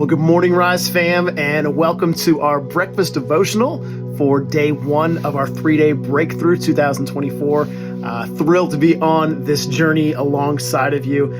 Well, good morning, Rise fam, and welcome to our breakfast devotional for day one of our 3-day breakthrough 2024. Thrilled to be on this journey alongside of you.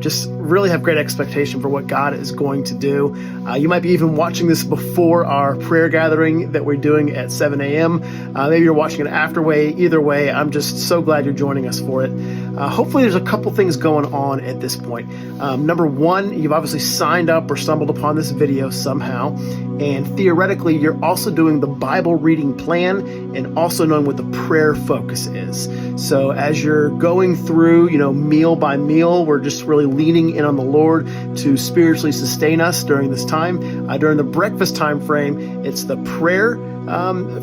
Just really have great expectation for what God is going to do. You might be even watching this before our prayer gathering that we're doing at 7 a.m. Maybe you're watching it afterway. Either way, I'm just so glad you're joining us for it. Hopefully there's a couple things going on at this point. Number one, you've obviously signed up or stumbled upon this video somehow. And theoretically, you're also doing the Bible reading plan and also knowing what the prayer focus is. So as you're going through, meal by meal, we're just really leaning in on the Lord to spiritually sustain us during this time. During the breakfast time frame, it's the prayer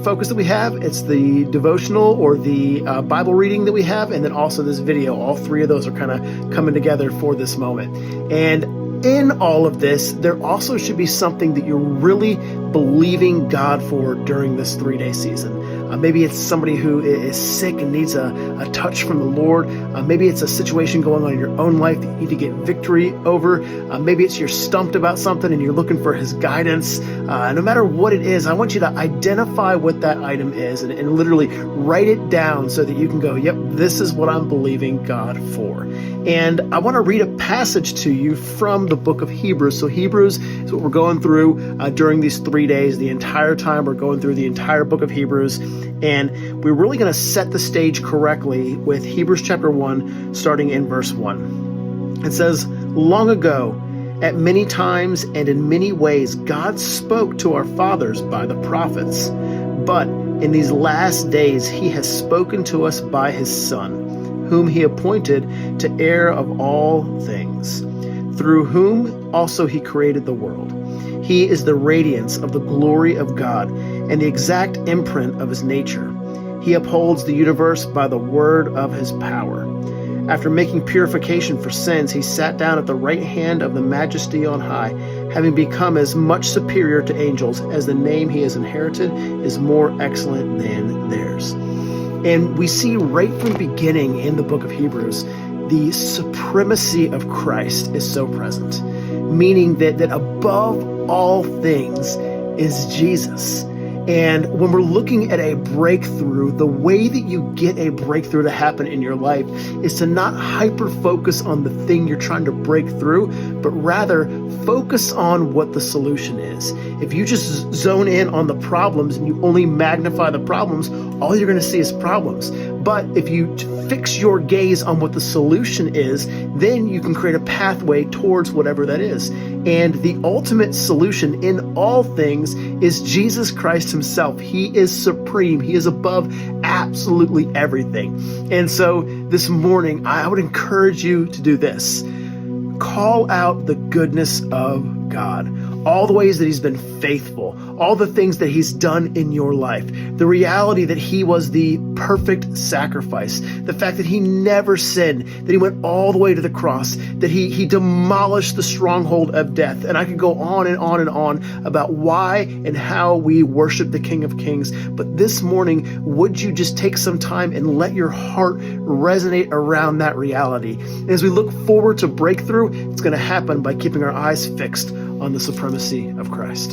focus that we have. It's the devotional or the Bible reading that we have, and then also this video. All three of those are kind of coming together for this moment. And in all of this, there also should be something that you're really believing God for during this 3-day season. Maybe it's somebody who is sick and needs a touch from the Lord. Maybe it's a situation going on in your own life that you need to get victory over. Maybe it's you're stumped about something and you're looking for His guidance. No matter what it is, I want you to identify what that item is and literally write it down so that you can go, yep, this is what I'm believing God for. And I want to read a passage to you from the book of Hebrews. So Hebrews is what we're going through during these 3 days. The entire time we're going through the entire book of Hebrews. And we're really going to set the stage correctly with Hebrews chapter 1, starting in verse 1. It says, "Long ago, at many times and in many ways, God spoke to our fathers by the prophets. But in these last days, He has spoken to us by His Son, whom He appointed to heir of all things, through whom also He created the world. He is the radiance of the glory of God and the exact imprint of His nature. He upholds the universe by the word of His power. After making purification for sins, He sat down at the right hand of the Majesty on high, having become as much superior to angels as the name He has inherited is more excellent than theirs." And we see right from the beginning in the book of Hebrews, the supremacy of Christ is so present, meaning that above all things is Jesus. And when we're looking at a breakthrough, the way that you get a breakthrough to happen in your life is to not hyper-focus on the thing you're trying to break through, but rather focus on what the solution is. If you just zone in on the problems and you only magnify the problems, all you're going to see is problems. But if you fix your gaze on what the solution is, then you can create a pathway towards whatever that is. And the ultimate solution in all things is Jesus Christ Himself. He is supreme. He is above absolutely everything. And so this morning, I would encourage you to do this. Call out the goodness of God, all the ways that He's been faithful, all the things that He's done in your life, the reality that He was the perfect sacrifice, the fact that He never sinned, that He went all the way to the cross, that He demolished the stronghold of death. And I could go on and on and on about why and how we worship the King of Kings. But this morning, would you just take some time and let your heart resonate around that reality? And as we look forward to breakthrough, it's going to happen by keeping our eyes fixed on the supremacy of Christ.